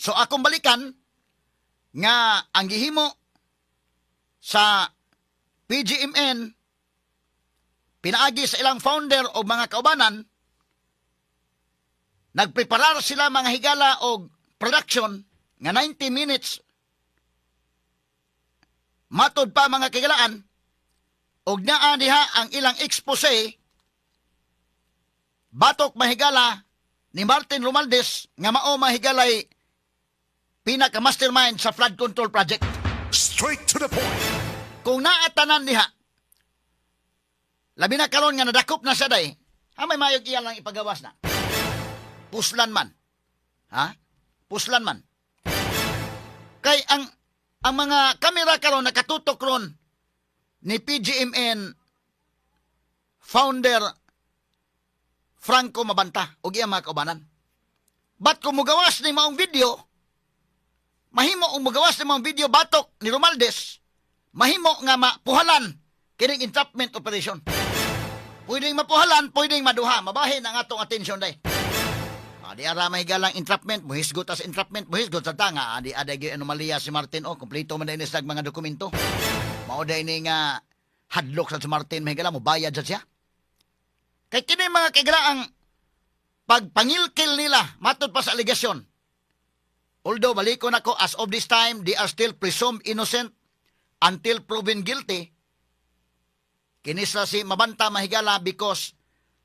So akong balikan nga ang gihimo sa PGMN pinaagi sa ilang founder o mga kaubanan, nagpreparar sila mga higala o production nga 90 minutes matod pa mga kagalaan og naa diha ang ilang expose batok mahigala ni Martin Romualdez nga mao mahigalay pinaka-mastermind sa flood control project. Straight to the point. Kung naatanan diha, labi na karon nga nadakop na siya day, may mayog iya lang ipagawas na. Puslan man. Ha? Puslan man. Kay ang mga kamera karon nakatutok ron ni PGMN founder Franco Mabanta o iya mga kaubanan. Ba't kung mugawas ni maong video, mahimo ang mugawas ni maong video batok ni Romualdez, mahimo nga mapuhalan kining entrapment operation. Pwedeng mapuhalan, pwedeng maduha. Mabahin ang atong atensyon day. Di ara mahigalang entrapment, muhisgot as entrapment, muhisgot sa tanga. Di ada gyud anomalya si Martin o kompleto man din sa mga dokumento. Mao day ni nga hadlok sa si Martin mahigala mo bayad sa siya. Kay kini mga kiglaang pagpangilkil nila matod pa sa aligasyon. Although balikon ako, as of this time they are still presumed innocent until proven guilty. Kinisa si Mabanta mahigala because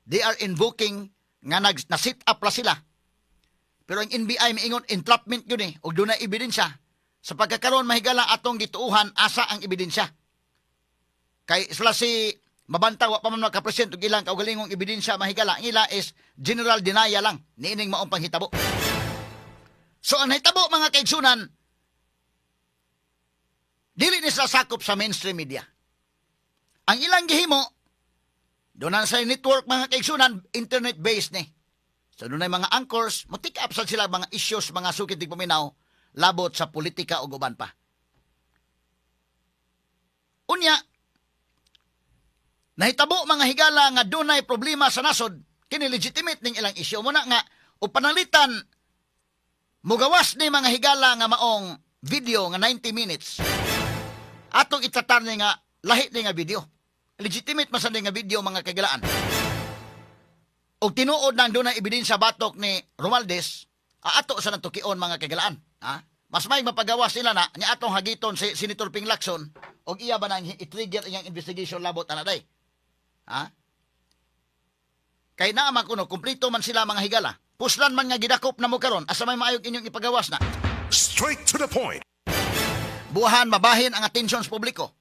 they are invoking nga na-sit up la sila. Pero ang NBI miingon entrapment yun o doon na ebidensya. Sa pagkakaroon mahigala atong gituuhan asa ang ebidensya. Kay sila si Mabanta wa pa man makapresent og ilang kaugalingong ebidensya mahigala. Ang ila is general denial lang niining maong panghitabo. So ang hitabo mga kaigsunan, dili ni sila sakop sa mainstream media. Ang ilang gihimo, doon sa network mga kaigsunan, internet-based ni. So doon mga anchors, matik up sa sila mga issues, mga sukit di paminaw, labot sa politika o guban pa. Unya, nahitabo mga higala nga doon ay problema sa nasod, kini-legitimate ning ilang issue. Muna nga, o panalitan, mugawas ni mga higala nga maong video nga 90 minutes. Atong itatar ni nga, lahi ni nga video. Legitimate man sa nga video mga kagalaan. Og tinuod nang doon ang ebidensya batok ni Romualdez, ato sa natukion mga kagalaan. Ha? Mas may mapagawas sila na, niya atong hagiton si Senator Ping Lacson, og iya ba nang i-trigger iyang investigation labot anaday. Ha? Kay naman kuno, kumplito man sila mga higala. Puslan man nga gidakop na mo karon, asa may maayog inyong ipagawas na. Straight to the point. Buhan mabahin ang atensyon sa publiko.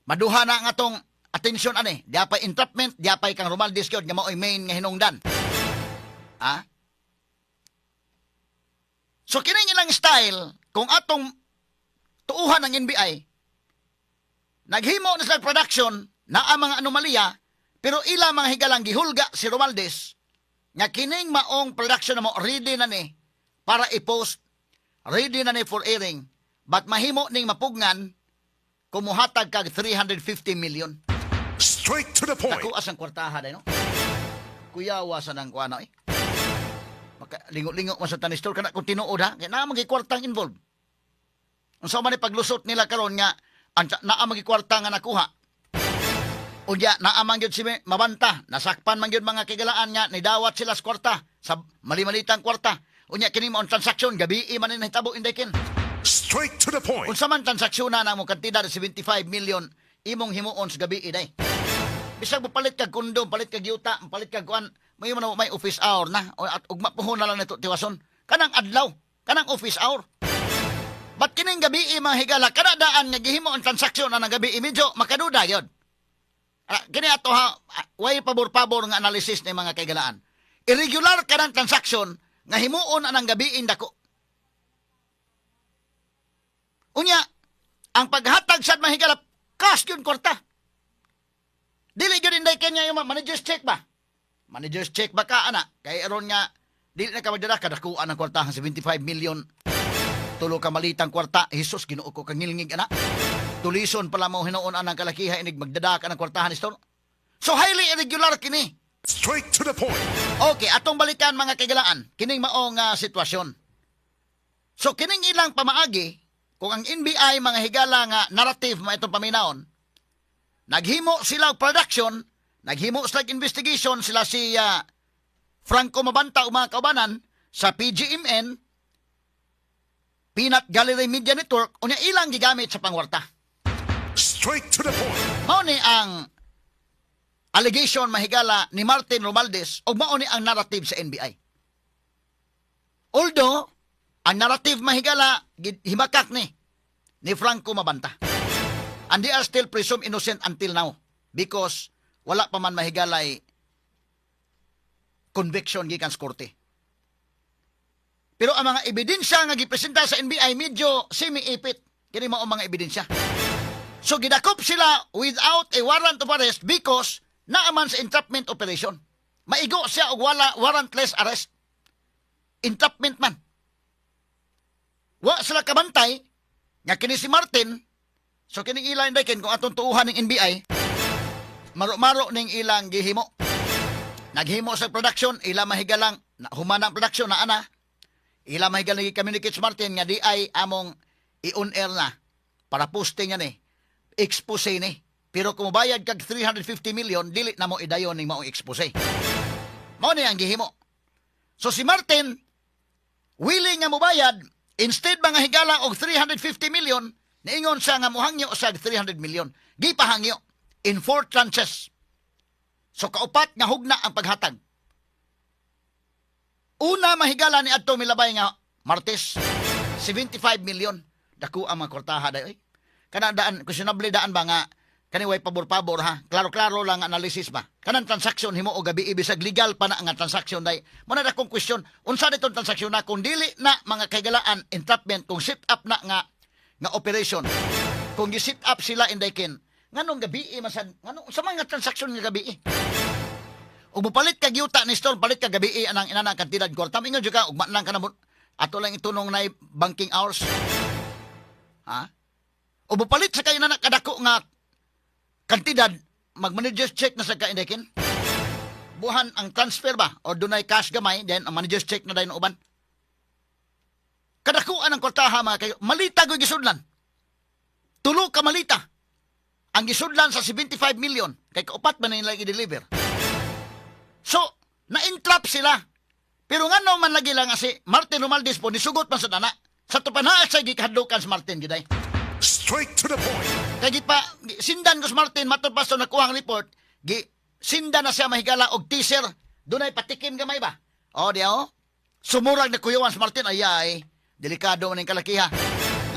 Maduha na ang atong atensyon ani. Diapay entrapment, diapay kang Romualdez gyud nga mao'y main nga hinungdan. Ha? So kining ilang style, kung atong tuuhan ng NBI, naghimo na sa production na ang mga anomalya, pero ila mga higalang gihulga si Romualdez nga kining maong production na mo ready na ni para i-post, ready na ni for airing, but mahimo ning mapugnan kumuhatag kag 350 million. Straight to the point. Ako asang kwartaha day no. Kuyawa sa nang kuana eh. Lingo-lingo man sa tanistor kana kung tinuod ha. Kaya naa magikwartang involved. Unsa man ni paglusot nila karon nga naa magikwarta nga nakuha. Unya naa man gyud si Mabanta, nasakpan man gyud mga kigalaan nga nidawat sila sa kwarta sa mali-malitang kwarta. Unya kini mo transaksyon gabi man ni nahitabo indekin. Straight to the point. Unsa man transaksyon na mo kantidad 75 million imong himuon sa gabi iday. Bisag mo palit kag kondom, palit kag yuta, palit kag kuan, may office hour na at ugma puhon na lang nito tiwason. Kanang adlaw, kanang office hour. Ba't kining gabi mga higala kada daan nga gihimo ang transaksyon na ng gabi medyo makaduda yun. Kini ato ha, way pabor-pabor nga analysis ni mga kaigalaan. Irregular kanang transaksyon nga himuon anang gabi dako. Unya, ang paghatag sa mga higala cash yun kwarta. Dili yun inday kanya yung manager's check ba? Manager's check ba ka, ana? Kaya aron nga, dili na ka magdala, kadakuan ang kwarta, 75 million. Tulo ka malitang kwarta, Jesus, ginuo ko kang ngilngig, ana. Tulison pala mo hinoon anang kalakiha, inig magdada ka ng kwartahan, istor. So, highly irregular kini. Straight to the point. Okay, atong balikan mga kagalaan, kining maong sitwasyon. So kining ilang pamaagi, kung ang NBI mga higala nga narrative mo itong paminaon, naghimo sila og production, naghimo sila og investigation sila si Franco Mabanta o mga kaubanan sa PGMN, Peanut Gallery Media Network, unya ilang gigamit sa pangwarta. Straight to the point. Mao ni ang allegation mahigala ni Martin Romualdez o mao ni ang narrative sa NBI. Although, ang narrative mahigala himakak ni Franco Mabanta. And they are still presumed innocent until now because wala pa man mahigalay conviction gikan sa korte. Pero ang mga ebidensya nga gipresenta sa NBI medyo semi-ipit. Kini mao mga ebidensya. So gidakop sila without a warrant of arrest because naaman sa entrapment operation. Maigo siya og wala warrantless arrest. Entrapment man. Wa sila kabantay nga kini si Martin. So kining ilang dakin kung atong tuuhan ng NBI, maro-maro ning ilang gihimo. Naghimo sa production, ila mahigalang humanang production na ana. Ila mahigalang i-communicate sa Martin nga di ay among i-on air na para posting yan expose ni. Pero kung bayad kag 350 million, dili na mo idayon ning maong expose. Mao ni ang gihimo. So si Martin willing nga mobayad instead mga higala og 350 million, niingon siya nga muhangyo sa 300 million. Gipahangyo in 4 tranches. So kaupat nga hugna ang paghatag. Una mahigala ni adto milabay nga Martes 75 million. Dako ang mga kwartaha day. Kana daan questionable daan ba nga kani way pabor-pabor ha. Klaro-klaro lang analysis ba. Kanang transaksyon himo og gabi bisag legal pa na nga transaksyon day. Mo na dakong question, unsa ditong transaksyon na kung dili na mga kagalaan entrapment kung set up na nga operation. Kung gi-set up sila indaykin nganong gabi masad nganong sa mga transaksyon nga gabi. Ug mupalit kag yuta ni store palit kag gabi anang inana kantidad kwarta ingon juga ug lang kana ato lang itunong na banking hours. Ha? Ug mupalit sa kay inana kadako nga kantidad mag-manager's check na sa kaindekin. Buhan ang transfer ba o dunay cash gamay then ang manager's check na dayon uban. Kadakuan ang kwartaha mga kayo. Malita ko gisudlan. Tulo ka malita. Ang gisudlan sa 75 million kay kaupat man nila i-deliver. So, na-entrap sila. Pero nga man lagi lang si Martin Romualdez po nisugot man sa dana. Sa tupanaan sa gikahadlukan si Martin giday. Straight to the point. Kaya pa, sindan ko si Martin, matod pa sa nakuha ang report, sindan na siya mahigala og teaser, doon ay patikim gamay ba? O, di o? Sumurag na kuyawan si Martin, ay, delikado man ang kalakiha.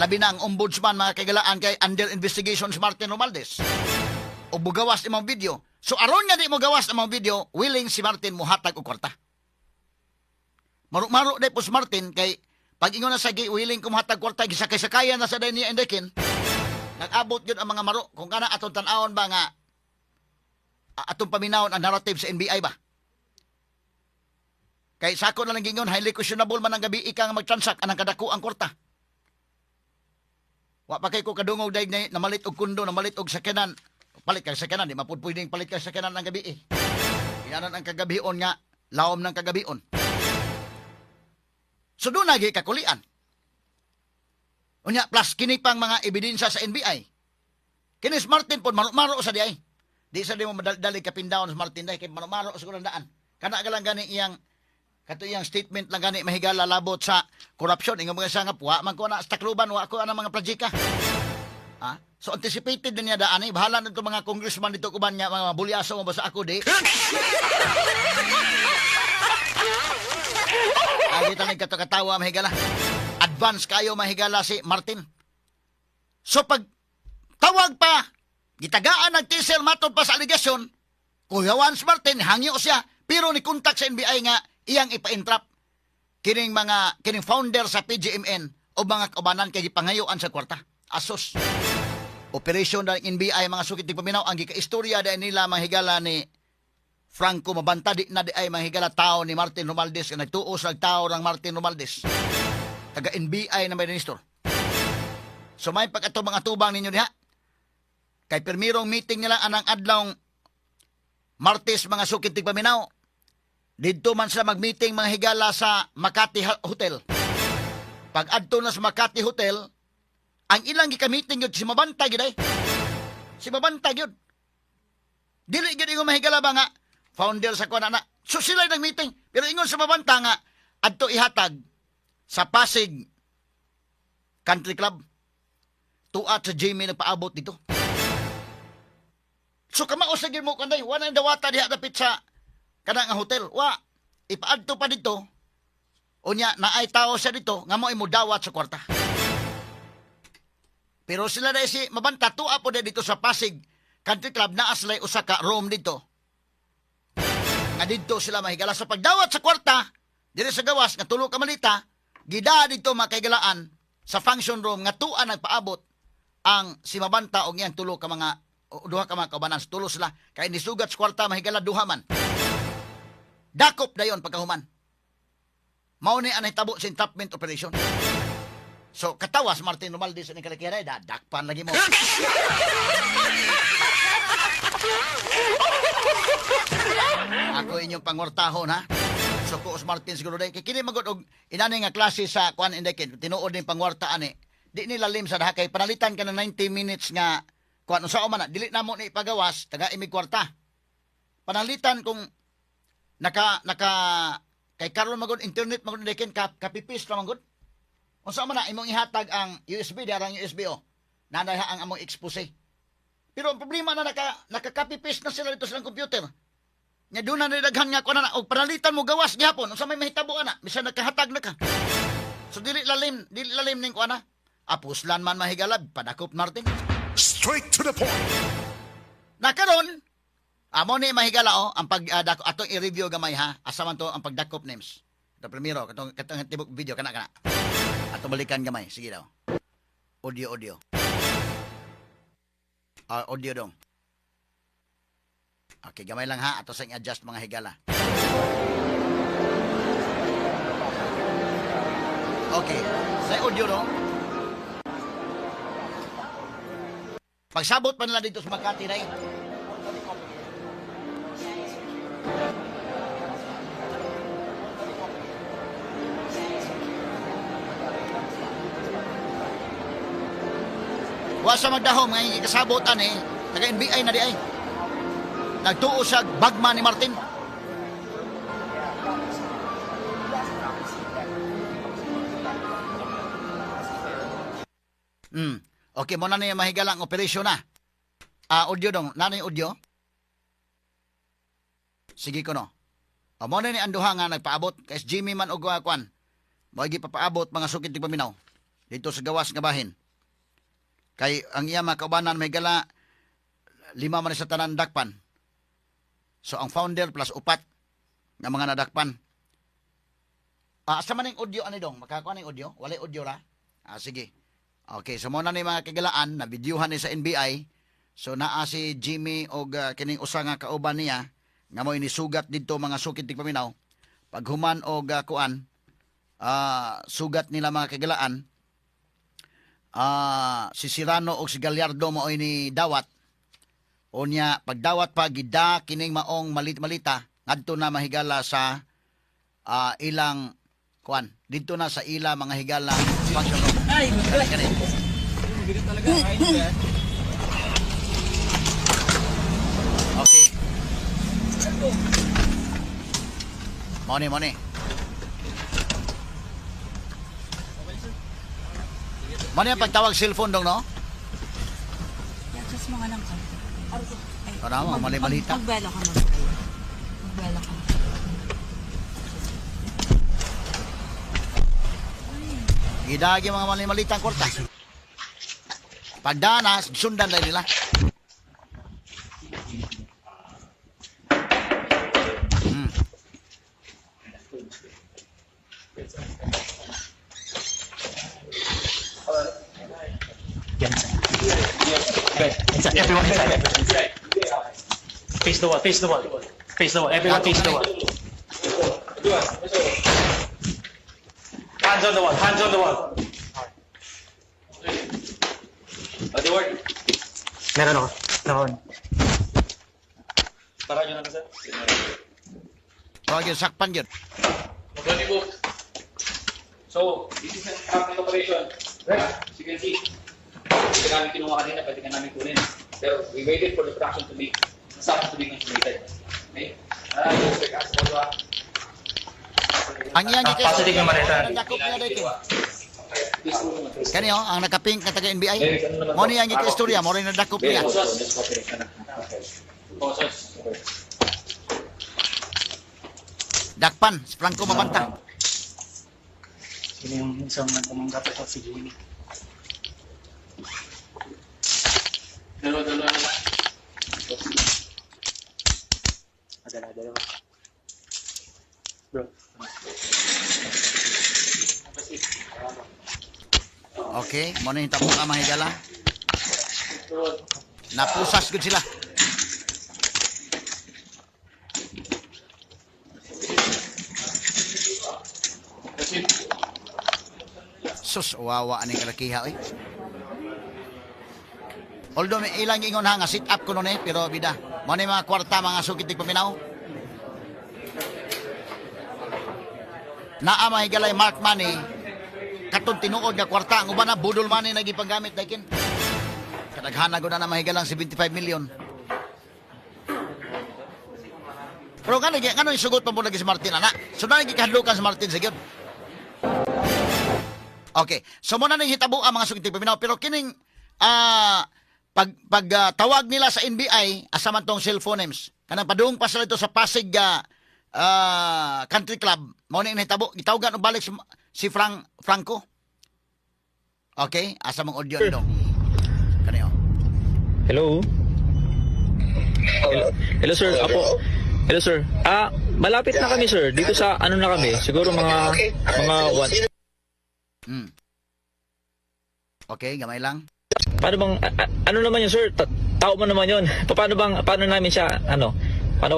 Labi na ang ombudsman, mga kagalaan kay under investigation si Martin Romualdez. O bugawas ang mga video. So, aron nga di mo gawas ang mga video, willing si Martin muhatag o kwarta. Maro-maro day po si Martin, kay pag ingon na sa willing kumuhatag kwarta, gisakay-sakayan na sa day niya indekin, nag-abot yun ang mga maro. Kung kana atong tanawon ba nga atong paminawon ang narrative sa NBI ba? Kay sako na lang gingon, highly questionable man ang gabi ika nga mag-transact anang kadako ang kwarta. Wa pa kay ko kadungog day na malit og kundo, na malit og sakyanan. Palit kag sakyanan, di mapudpuding palit kag sakyanan ang gabi eh. Iyanan ang kagabion nga, lawom ng kagabion. So doon nagi kakulian. Unya, plus kini pang mga ebidensya sa NBI. Kinis Martin po, maro sa diay. Di sa di mo madali kapindaon sa Martin dahil kay maro sa kurang daan. Kana ka lang gani iyang, kato iyang statement lang gani mahigala labot sa korupsyon. Inga mga sangap, wa man ko na sa takluban, wa ko na mga projika. Ha? So anticipated din niya daan eh. Bahala nito mga congressman dito kuban niya, mga bulyaso mo ba sa ako di? Agita na katawa mahigala. Advance kayo mahigala si Martin. So pag tawag pa, gitagaan ng teaser matod pa sa allegation, kuyawan si Martin, hangyo siya, pero ni kontak sa NBI nga iyang ipa-entrap. Kining founder sa PGMN o mga kaubanan kay gipangayuan sa kwarta. Asos. Operation ng NBI mga sukit paminaw ang gika-istorya dahil nila mahigala ni Franco Mabanta di na di ay mahigala tao ni Martin Romualdez na nagtuos nagtao ng Martin Romualdez. Taga NBI na may minister. So may pagkato mga tubang ninyo diha. Kay permirong meeting nila anang adlawng Martes mga sukit paminaw. Dito man sila mag-meeting mga higala sa Makati Hotel. Pag adto na sa Makati Hotel, ang ilang gikamiting yun, si Mabantag yun ay. Si Mabantag yun. Dili gid ingon mahigala ba nga founder sa kuan na. So sila nag-meeting. Pero ingon sa Mabanta nga adto ihatag sa Pasig Country Club. Tuat sa Jamie nagpaabot dito. So kamao sa gid mo kanday, wa na dawata diha dapit sa kana nga hotel. Wa ipaadto pa dito. Unya naay tao sa dito nga mo imo dawat sa kwarta. Pero sila na si Mabanta tuwa po dito sa Pasig Country Club na aslay usa ka room dito. Nga dito sila mahigala sa pagdawat sa kwarta, dire sa gawas nga tulo ka malita, gida dito makaigalaan sa function room nga tuwa nagpaabot ang si Mabanta og iyang tulo ka mga duha ka mga kaubanan, tulo sila kay nisugat sa kwarta mahigala duha man. Dakop dayon pagkahuman. Mao ni anay tabo sa entrapment operation. So katawas Martin Romualdez ni kalikiray dakpan lagi mo. Ako inyong pangortahon ha. So ko Martin siguro day kini magud og inani nga klase sa kuan indekin tinuod ning pangwarta ani. Di nila lim sa daha kay panalitan ka ng 90 minutes nga kuan unsa man na dili namo ni pagawas taga imig kwarta. Panalitan kung naka kay karon magud internet magud indekin kapipis ra magud. Unsa man na imong ihatag ang USB darang USB o. Nanay ang among expose. Pero ang problema na naka-copy-paste na sila dito sa computer. Nya doon na nilaghan nga ko na og panalitan mo gawas gihapon. Unsa may mahitabo ana? Bisan nagkahatag na ka. So dili lalim ning ko ana. Apuslan man mahigalab padakop Martin. Straight to the point. Nakaron amo ni mahigala ang pag atong i-review gamay ha. Asa man to ang pagdakop names. Ito primero katong tibok video kana. Ato balikan gamay. Sige daw. Audio. Audio dong. Okay, gamay lang ha. Ato sa adjust mga higala. Okay. Sa audio dong. Pagsabot pa nila dito sa Makati na wa sa magdahom nga ikasabotan taga NBI na di ay nagtuo sa bagman ni Martin. Okay mo na niya mahigalang operasyon na. Audio dong, nanay audio. Sige ko no. Mo na ni anduha nga nagpaabot kay Jimmy man og kwan. Mo'y papaabot mga sukit ti paminaw dito sa gawas nga bahin. Kay ang iya mga kaubanan may gala 5 man sa tanan dakpan. So ang founder plus 4 nga mga nadakpan. Asa man ning audio ani dong? Makakuha ning audio? Walay audio ra? Sige. Okay, so mo na ni mga kagalaan na videohan ni sa NBI. So naa si Jimmy og kining usa nga kauban niya nga mo inisugat didto mga sukit ti paminaw. Paghuman og kuan sugat nila mga kagalaan. Si Sirano o si Gallardo mo ni dawat. O niya, pagdawat pa, gida, kining maong malita, ngadto na mahigala sa ilang, kuan, dito na sa ila mga higala. Function room. Ay, okay. Moni. Mano yung pagtawag cellphone dong, no? Just mga nang Para mo, mali-malita. Magbela ka. Idagi mga mali-malitang korta. Pagdana, sundan lang nila. Everyone inside. Face the wall. Everyone face the wall. Hands on the wall. Ate Ward, Meron ako. Nakon. para nyo na sir. Huwag yung sakpan yun. Magani po. So, this is an entrapment operation. As you can see, pwede namin kinuha kanina, pwede ka namin kunin. Pero we waited for the production to be, something to be consummated. Okay? Ang iyang Positive yung maleta. Nagdakop niya dito. Kani ang nakapink na taga NBI. Mo ni ang istorya, mo rin nadakop niya. Dakpan, Franco Mabanta. Sino yung isang nagpamanggap ito si Jimmy? Dalawa. Dalawa. Bro. Okay, mo ni hitabo ka mahigala. Napusas gud sila. Sus, wawa aning kalakiha oy. Although may ilang ingon ha nga sit up ko nun pero bida. Mo ni mga kwarta mga sukit tig paminaw. Naa mahigalay mark money katong tinuod nga kwarta ang uban na budol money nagipanggamit dakin. Kadaghana gud na mahigalang 75 million. Pero ngano isugot pa mo lagi si Martin ana. So na gikahadlukan si Martin sa gyud. Okay, so muna nang hitabo ang mga sugid paminaw pero kining tawag nila sa NBI asaman tong cellphone names. Kanang padung pa sila ito sa Pasig Country Club. Mao ni hitabo gitawagan og balik si Franco. Okay, asa mong audio nito. Kaniyo. Hello. Hello sir, apo. Hello sir. Malapit na kami sir. Dito sa ano na kami? Siguro mga one. Okay, gamay lang. Paano bang ano naman yun sir? Tao mo naman yun. Paano namin siya paano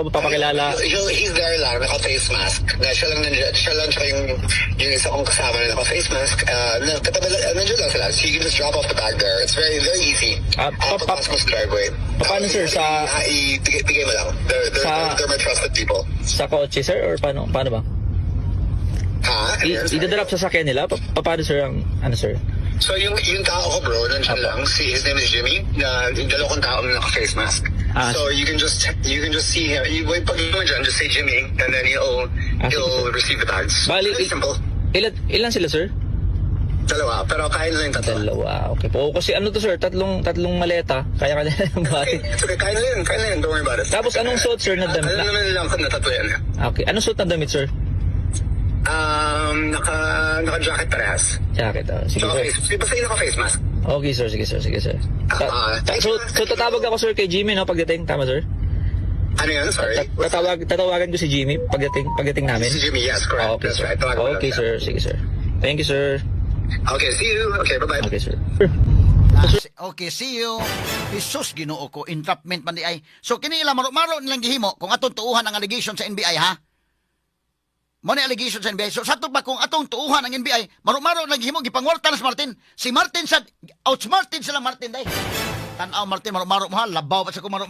ko papakilala? He's there lang, naka-face mask. Siya lang tsaka yung isa kong kasama na naka-face mask. Nandiyan lang sila. So you can just drop off the bag there. It's very, very easy. Pagpasok mo sa driveway. Paano sir? Ibigay mo lang. They're my trusted people. Sa kotse sir? Or paano ba? Ha? Idadrop sa sakyan nila? Paano sir ang ano sir? So yung tao ko bro, nandiyan lang. His name is Jimmy. Yung dalawang tao na naka-face mask. So you can just see him. Pag mo dyan, just say Jimmy, and then he'll receive the bags. Bali, Very simple. Ilan sila sir? Dalawa, pero kaya nila yung tatlo. Dalawa. Okay po. Kasi ano to sir? Tatlong maleta. Kaya yung bati. It's okay, kaya na yun. Don't worry about it. Tapos anong suot sir na damit? Alam naman nilang na tatlo yan. Okay. Anong suot na damit sir? Naka-jacket parehas. Jacket. Sige So, sir. basta yung naka-face mask. Okay sir, sige sir. So tatawag ako sir kay Jimmy no pagdating, tama sir? Ano yun? Sorry. Tatawagan ko si Jimmy pagdating namin. Si Jimmy, yes, correct. Okay That's sir. right. Tawagan mo lang Okay siya. sir, sige sir. Thank you sir. Okay, see you. Okay, bye-bye. Okay sir. Okay, see you. Jesus Ginoo ko, entrapment man di ay. So kini ila maro nilang gihimo kung atong tuuhan ang allegation sa NBI ha. Mo ni allegation sa NBI. So sa ba kung atong tuuhan ang NBI, maro lang gihimo gipangwarta na si Martin. Si Martin sa outsmarted sila Martin day. Tan-aw Martin maro mo ha, labaw pa sa ko maro.